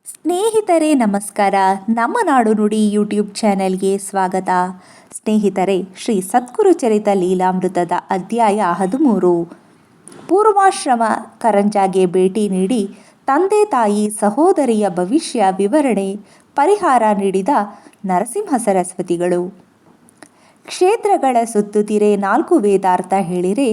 ಸ್ನೇಹಿತರೆ ನಮಸ್ಕಾರ. ನಮ್ಮ ನಾಡು ನುಡಿ ಯೂಟ್ಯೂಬ್ ಚಾನೆಲ್ಗೆ ಸ್ವಾಗತ. ಸ್ನೇಹಿತರೆ, ಶ್ರೀ ಸದ್ಗುರು ಚರಿತ ಲೀಲಾಮೃತದ ಅಧ್ಯಾಯ 13 ಪೂರ್ವಾಶ್ರಮ ಕರಂಜಾಗೆ ಭೇಟಿ ನೀಡಿ ತಂದೆ ತಾಯಿ ಸಹೋದರಿಯ ಭವಿಷ್ಯ ವಿವರಣೆ ಪರಿಹಾರ ನೀಡಿದ ನರಸಿಂಹ ಸರಸ್ವತಿಗಳು. ಕ್ಷೇತ್ರಗಳ ಸುತ್ತುತ್ತಿರೆ 4 ವೇದಾರ್ಥ ಹೇಳಿರೆ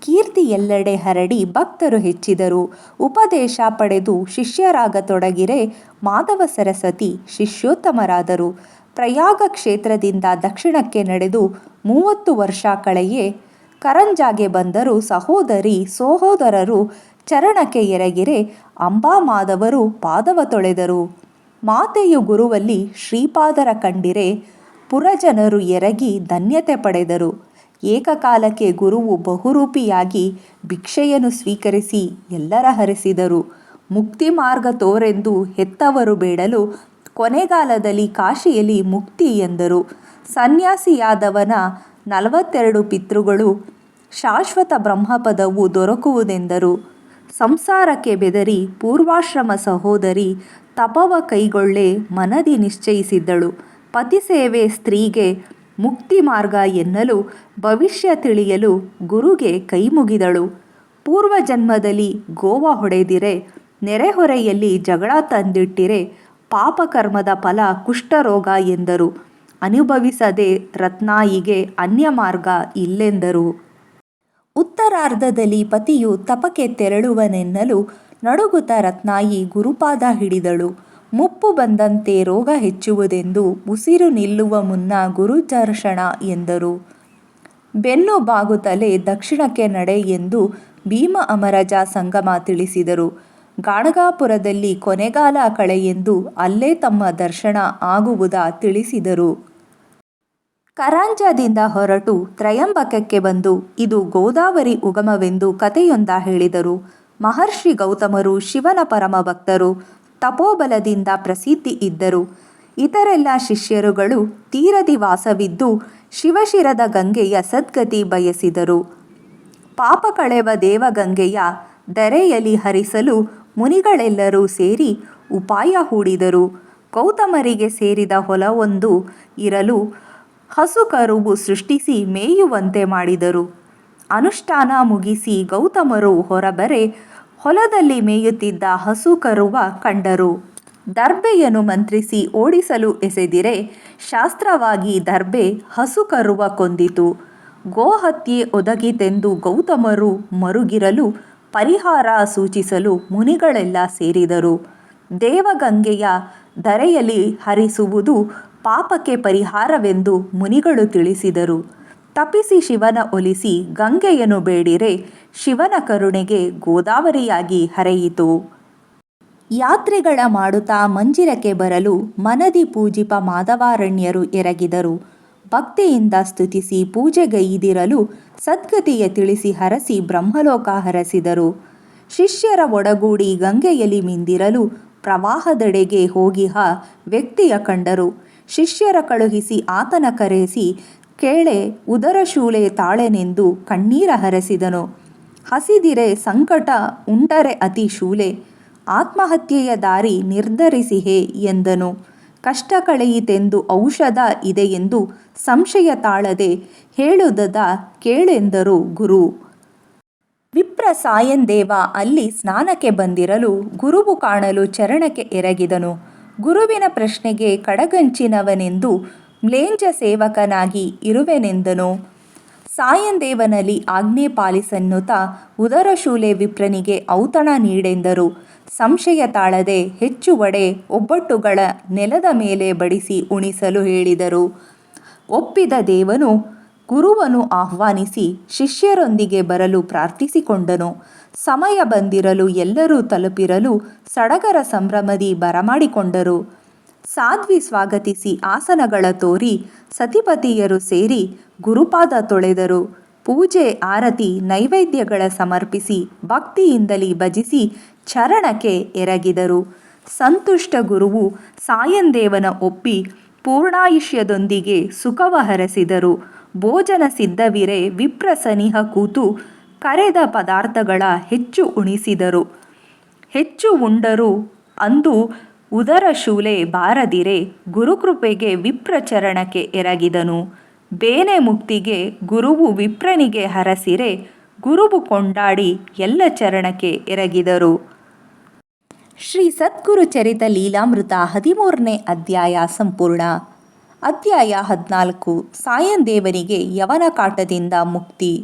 ಕೀರ್ತಿ ಎಲ್ಲೆಡೆ ಹರಡಿ ಭಕ್ತರು ಹೆಚ್ಚಿದರು. ಉಪದೇಶ ಪಡೆದು ಶಿಷ್ಯರಾಗತೊಡಗಿರೆ ಮಾಧವ ಸರಸ್ವತಿ ಶಿಷ್ಯೋತ್ತಮರಾದರು. ಪ್ರಯಾಗ ಕ್ಷೇತ್ರದಿಂದ ದಕ್ಷಿಣಕ್ಕೆ ನಡೆದು 30 ವರ್ಷ ಕಳೆಯೇ ಕರಂಜಾಗೆ ಬಂದರು. ಸಹೋದರರು ಚರಣಕ್ಕೆ ಎರಗಿರೆ ಅಂಬಾ ಮಾಧವರು ಪಾದವ ತೊಳೆದರು. ಮಾತೆಯು ಗುರುವಲ್ಲಿ ಶ್ರೀಪಾದರ ಕಂಡಿರೆ ಪುರಜನರು ಎರಗಿ ಧನ್ಯತೆ ಪಡೆದರು. ಏಕಕಾಲಕ್ಕೆ ಗುರುವು ಬಹುರೂಪಿಯಾಗಿ ಭಿಕ್ಷೆಯನ್ನು ಸ್ವೀಕರಿಸಿ ಎಲ್ಲರ ಹರಿಸಿದರು. ಮುಕ್ತಿ ಮಾರ್ಗ ತೋರೆಂದು ಹೆತ್ತವರು ಬೇಡಲು ಕೊನೆಗಾಲದಲ್ಲಿ ಕಾಶಿಯಲ್ಲಿ ಮುಕ್ತಿ ಎಂದರು. ಸನ್ಯಾಸಿಯಾದವನ 42 ಪಿತೃಗಳು ಶಾಶ್ವತ ಬ್ರಹ್ಮಪದವು ದೊರಕುವುದೆಂದರು. ಸಂಸಾರಕ್ಕೆ ಬೆದರಿ ಪೂರ್ವಾಶ್ರಮ ಸಹೋದರಿ ತಪವ ಕೈಗೊಳ್ಳೆ ಮನದಿ ನಿಶ್ಚಯಿಸಿದ್ದಳು. ಪತಿಸೇವೆ ಸ್ತ್ರೀಗೆ ಮುಕ್ತಿ ಮಾರ್ಗ ಎನ್ನಲು ಭವಿಷ್ಯ ತಿಳಿಯಲು ಗುರುಗೆ ಕೈಮುಗಿದಳು. ಪೂರ್ವ ಜನ್ಮದಲ್ಲಿ ಗೋವ ಹೊಡೆದಿರೆ ನೆರೆಹೊರೆಯಲ್ಲಿ ಜಗಳ ತಂದಿಟ್ಟಿರೆ ಪಾಪಕರ್ಮದ ಫಲ ಕುಷ್ಠರೋಗ ಎಂದರು. ಅನುಭವಿಸದೆ ರತ್ನಾಯಿಗೆ ಅನ್ಯ ಮಾರ್ಗ ಇಲ್ಲೆಂದರು. ಉತ್ತರಾರ್ಧದಲ್ಲಿ ಪತಿಯು ತಪಕ್ಕೆ ತೆರಳುವನೆನ್ನಲು ನಡುಗುತ್ತ ರತ್ನಾಯಿ ಗುರುಪಾದ ಹಿಡಿದಳು. ಮುಪ್ಪು ಬಂದಂತೆ ರೋಗ ಹೆಚ್ಚುವುದೆಂದು ಉಸಿರು ನಿಲ್ಲುವ ಮುನ್ನ ಗುರುದರ್ಶನ ಎಂದರು. ಬೆನ್ನು ಬಾಗುತ್ತಲೇ ದಕ್ಷಿಣಕ್ಕೆ ನಡೆ ಎಂದು ಭೀಮ ಅಮರಜ ಸಂಗಮ ತಿಳಿಸಿದರು. ಗಾಣಗಾಪುರದಲ್ಲಿ ಕೊನೆಗಾಲ ಕಳೆಯೆಂದು ಅಲ್ಲೇ ತಮ್ಮ ದರ್ಶನ ಆಗುವುದ ತಿಳಿಸಿದರು. ಕರಂಜದಿಂದ ಹೊರಟು ತ್ರಯಂಬಕಕ್ಕೆ ಬಂದು ಇದು ಗೋದಾವರಿ ಉಗಮವೆಂದು ಕಥೆಯೊಂದ ಹೇಳಿದರು. ಮಹರ್ಷಿ ಗೌತಮರು ಶಿವನ ಪರಮ ಭಕ್ತರು, ತಪೋಬಲದಿಂದ ಪ್ರಸಿದ್ಧಿ ಇದ್ದರು. ಇತರೆಲ್ಲ ಶಿಷ್ಯರುಗಳು ತೀರದಿ ವಾಸವಿದ್ದು ಶಿವಶಿರದ ಗಂಗೆಯ ಸದ್ಗತಿ ಬಯಸಿದರು. ಪಾಪ ಕಳೆವ ದೇವಗಂಗೆಯ ಧರೆಯಲ್ಲಿ ಹರಿಸಲು ಮುನಿಗಳೆಲ್ಲರೂ ಸೇರಿ ಉಪಾಯ ಹೂಡಿದರು. ಗೌತಮರಿಗೆ ಸೇರಿದ ಹೊಲವೊಂದು ಇರಲು ಹಸುಕರುವು ಸೃಷ್ಟಿಸಿ ಮೇಯುವಂತೆ ಮಾಡಿದರು. ಅನುಷ್ಠಾನ ಮುಗಿಸಿ ಗೌತಮರು ಹೊರಬರೆ ಹೊಲದಲ್ಲಿ ಮೇಯುತ್ತಿದ್ದ ಹಸುಕರುವ ಕಂಡರು. ದರ್ಬೆಯನ್ನು ಮಂತ್ರಿಸಿ ಓಡಿಸಲು ಎಸೆದಿರೆ ಶಾಸ್ತ್ರವಾಗಿ ದರ್ಬೆ ಹಸುಕರುವ ಕೊಂದಿತು. ಗೋಹತ್ಯೆ ಒದಗಿತೆಂದು ಗೌತಮರು ಮರುಗಿರಲು ಪರಿಹಾರ ಸೂಚಿಸಲು ಮುನಿಗಳೆಲ್ಲ ಸೇರಿದರು. ದೇವಗಂಗೆಯ ಧರೆಯಲ್ಲಿ ಹರಿಸುವುದು ಪಾಪಕ್ಕೆ ಪರಿಹಾರವೆಂದು ಮುನಿಗಳು ತಿಳಿಸಿದರು. ತಪಿಸಿ ಶಿವನ ಒಲಿಸಿ ಗಂಗೆಯನ್ನು ಬೇಡಿರೆ ಶಿವನ ಕರುಣೆಗೆ ಗೋದಾವರಿಯಾಗಿ ಹರಿಯಿತು. ಯಾತ್ರೆಗಳ ಮಾಡುತ್ತಾ ಮಂಜಿರಕ್ಕೆ ಬರಲು ಮನದಿ ಪೂಜಿಪ ಮಾಧವಾರಣ್ಯರು ಎರಗಿದರು. ಭಕ್ತಿಯಿಂದ ಸ್ತುತಿಸಿ ಪೂಜೆಗೈದಿರಲು ಸದ್ಗತಿಯ ತಿಳಿಸಿ ಹರಸಿ ಬ್ರಹ್ಮಲೋಕ ಹರಸಿದರು. ಶಿಷ್ಯರ ಒಡಗೂಡಿ ಗಂಗೆಯಲ್ಲಿ ಮಿಂದಿರಲು ಪ್ರವಾಹದೆಡೆಗೆ ಹೋಗಿಹ ವ್ಯಕ್ತಿಯ ಕಂಡರು. ಶಿಷ್ಯರ ಕಳುಹಿಸಿ ಆತನ ಕರೆಸಿ ಕೇಳೆ ಉದರಶೂಲೆ ತಾಳೆನೆಂದು ಕಣ್ಣೀರ ಹರಸಿದನು. ಹಸಿದಿರೆ ಸಂಕಟ ಉಂಡರೆ ಅತಿ ಶೂಲೆ ಆತ್ಮಹತ್ಯೆಯ ದಾರಿ ನಿರ್ಧರಿಸಿಹೆ ಎಂದನು. ಕಷ್ಟ ಕಳೆಯಿತೆಂದು ಔಷಧ ಇದೆಯೆಂದು ಸಂಶಯ ತಾಳದೆ ಹೇಳುದದ ಕೇಳೆಂದರು ಗುರು. ವಿಪ್ರ ಸಾಯಂದೇವ ಅಲ್ಲಿ ಸ್ನಾನಕ್ಕೆ ಬಂದಿರಲು ಗುರುವು ಕಾಣಲು ಚರಣಕ್ಕೆ ಎರಗಿದನು. ಗುರುವಿನ ಪ್ರಶ್ನೆಗೆ ಕಡಗಂಚಿನವನೆಂದು ಮ್ಲೇಂಜ ಸೇವಕನಾಗಿ ಇರುವೆನೆಂದನು. ಸಾಯಂದೇವನಲ್ಲಿ ಆಜ್ಞೆ ಪಾಲಿಸನ್ನುತ ಉದರಶೂಲೆ ವಿಪ್ರನಿಗೆ ಔತಣ ನೀಡೆಂದರು. ಸಂಶಯ ತಾಳದೆ ಹೆಚ್ಚು ವಡೆ ಒಬ್ಬಟ್ಟುಗಳ ನೆಲದ ಮೇಲೆ ಬಡಿಸಿ ಉಣಿಸಲು ಹೇಳಿದರು. ಒಪ್ಪಿದ ದೇವನು ಗುರುವನ್ನು ಆಹ್ವಾನಿಸಿ ಶಿಷ್ಯರೊಂದಿಗೆ ಬರಲು ಪ್ರಾರ್ಥಿಸಿಕೊಂಡನು. ಸಮಯ ಬಂದಿರಲು ಎಲ್ಲರೂ ತಲುಪಿರಲು ಸಡಗರ ಸಂಭ್ರಮದಿ ಬರಮಾಡಿಕೊಂಡರು. ಸಾಧ್ವಿ ಸ್ವಾಗತಿಸಿ ಆಸನಗಳ ತೋರಿ ಸತಿಪತಿಯರು ಸೇರಿ ಗುರುಪಾದ ತೊಳೆದರು. ಪೂಜೆ ಆರತಿ ನೈವೇದ್ಯಗಳ ಸಮರ್ಪಿಸಿ ಭಕ್ತಿಯಿಂದಲೇ ಭಜಿಸಿ ಚರಣಕ್ಕೆ ಎರಗಿದರು. ಸಂತುಷ್ಟ ಗುರುವು ಸಾಯಂದೇವನ ಒಪ್ಪಿ ಪೂರ್ಣಾಯುಷ್ಯದೊಂದಿಗೆ ಸುಖವ ಹರಸಿದರು. ಭೋಜನ ಸಿದ್ಧವಿರೆ ವಿಪ್ರ ಸನಿಹ ಕೂತು ಕರೆದ ಪದಾರ್ಥಗಳ ಹೆಚ್ಚು ಉಣಿಸಿದರು. ಹೆಚ್ಚು ಉಂಡರು ಅಂದು ಉದರ ಶೂಲೆ ಬಾರದಿರೆ ಗುರುಕೃಪೆಗೆ ವಿಪ್ರಚರಣಕ್ಕೆ ಎರಗಿದನು. ಬೇನೆ ಮುಕ್ತಿಗೆ ಗುರುವು ವಿಪ್ರನಿಗೆ ಹರಸಿರೆ ಗುರುವು ಕೊಂಡಾಡಿ ಎಲ್ಲ ಚರಣಕ್ಕೆ ಎರಗಿದರು. ಶ್ರೀ ಸದ್ಗುರು ಚರಿತ ಲೀಲಾಮೃತ 13ನೇ ಅಧ್ಯಾಯ ಸಂಪೂರ್ಣ. ಅಧ್ಯಾಯ 14. ಸಾಯಂದೇವನಿಗೆ ಯವನ ಕಾಟದಿಂದ ಮುಕ್ತಿ.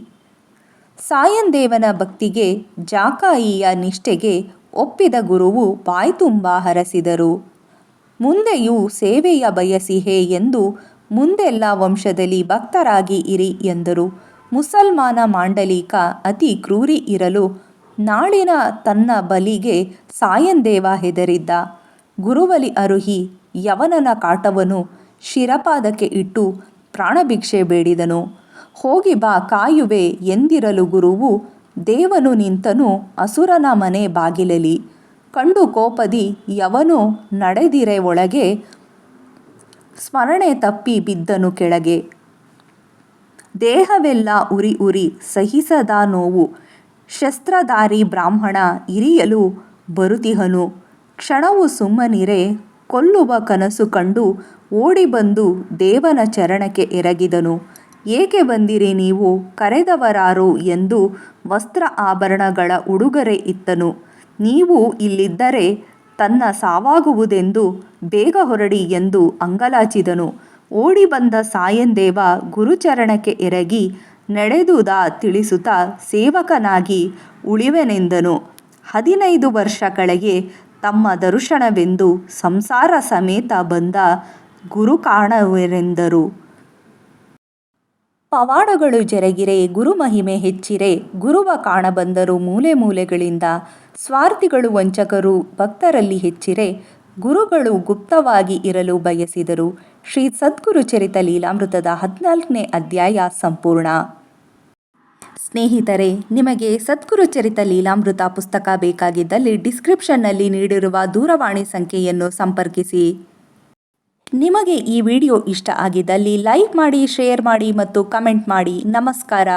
ಸಾಯಂದೇವನ ಭಕ್ತಿಗೆ ಜಾಕಾಯಿಯ ನಿಷ್ಠೆಗೆ ಒಪ್ಪಿದ ಗುರುವು ಬಾಯ್ತುಂಬ ಹರಸಿದರು. ಮುಂದೆಯೂ ಸೇವೆಯ ಬಯಸಿಹೆ ಎಂದು ಮುಂದೆಲ್ಲ ವಂಶದಲ್ಲಿ ಭಕ್ತರಾಗಿ ಇರಿ ಎಂದರು. ಮುಸಲ್ಮಾನ ಮಾಂಡಲಿಕ ಅತಿ ಕ್ರೂರಿ ಇರಲು ನಾಳಿನ ತನ್ನ ಬಲಿಗೆ ಸಾಯಂದೇವ ಹೆದರಿದ್ದ. ಗುರುವಲಿ ಅರುಹಿ ಯವನನ ಕಾಟವನ್ನು ಶಿರಪಾದಕ್ಕೆ ಇಟ್ಟು ಪ್ರಾಣಭಿಕ್ಷೆ ಬೇಡಿದನು. ಹೋಗಿ ಬಾ ಕಾಯುವೆ ಎಂದಿರಲು ಗುರುವು ದೇವನು ನಿಂತನು ಅಸುರನ ಮನೆ ಬಾಗಿಲಲಿ. ಕಂಡು ಕೋಪದಿ ಯವನು ನಡೆದಿರೆ ಒಳಗೆ ಸ್ಮರಣೆ ತಪ್ಪಿ ಬಿದ್ದನು ಕೆಳಗೆ. ದೇಹವೆಲ್ಲ ಉರಿ ಉರಿ ಸಹಿಸದ ನೋವು ಶಸ್ತ್ರಧಾರಿ ಬ್ರಾಹ್ಮಣ ಇರಿಯಲು ಬರುತಿಹನು. ಕ್ಷಣವು ಸುಮ್ಮನಿರೆ ಕೊಲ್ಲುವ ಕನಸು ಕಂಡು ಓಡಿ ಬಂದು ದೇವನ ಚರಣಕ್ಕೆ ಎರಗಿದನು. ಏಕೆ ಬಂದಿರಿ ನೀವು, ಕರೆದವರಾರು ಎಂದು ವಸ್ತ್ರ ಆಭರಣಗಳ ಉಡುಗೊರೆ ಇತ್ತನು. ನೀವು ಇಲ್ಲಿದ್ದರೆ ತನ್ನ ಸಾವಾಗುವುದೆಂದು ಬೇಗ ಹೊರಡಿ ಎಂದು ಅಂಗಲಾಚಿದನು. ಓಡಿ ಬಂದ ಸಾಯಂದೇವ ಗುರುಚರಣಕ್ಕೆ ಎರಗಿ ನಡೆದುದ ತಿಳಿಸುತ್ತಾ ಸೇವಕನಾಗಿ ಉಳಿವೆನೆಂದನು. 15 ವರ್ಷ ಕೆಳಗೆ ತಮ್ಮ ದರ್ಶನವೆಂದು ಸಂಸಾರ ಸಮೇತ ಬಂದ ಗುರು ಕಾಣುವೆರೆಂದರು. ಪವಾಡಗಳು ಜರಗಿರೆ ಗುರು ಮಹಿಮೆ ಹೆಚ್ಚಿರೆ ಗುರುವ ಕಾಣಬಂದರು ಮೂಲೆ ಮೂಲೆಗಳಿಂದ. ಸ್ವಾರ್ಥಿಗಳು ವಂಚಕರು ಭಕ್ತರಲ್ಲಿ ಹೆಚ್ಚಿರೆ ಗುರುಗಳು ಗುಪ್ತವಾಗಿ ಇರಲು ಬಯಸಿದರು. ಶ್ರೀ ಸದ್ಗುರು ಚರಿತ ಲೀಲಾಮೃತದ 14ನೇ ಅಧ್ಯಾಯ ಸಂಪೂರ್ಣ. ಸ್ನೇಹಿತರೆ, ನಿಮಗೆ ಸದ್ಗುರು ಚರಿತ ಲೀಲಾಮೃತ ಪುಸ್ತಕ ಬೇಕಾಗಿದ್ದಲ್ಲಿ ಡಿಸ್ಕ್ರಿಪ್ಷನ್ನಲ್ಲಿ ನೀಡಿರುವ ದೂರವಾಣಿ ಸಂಖ್ಯೆಯನ್ನು ಸಂಪರ್ಕಿಸಿ. ನಿಮಗೆ ಈ ವಿಡಿಯೋ ಇಷ್ಟ ಆಗಿದ್ದಲ್ಲಿ ಲೈಕ್ ಮಾಡಿ, ಶೇರ್ ಮಾಡಿ ಮತ್ತು ಕಮೆಂಟ್ ಮಾಡಿ. ನಮಸ್ಕಾರ.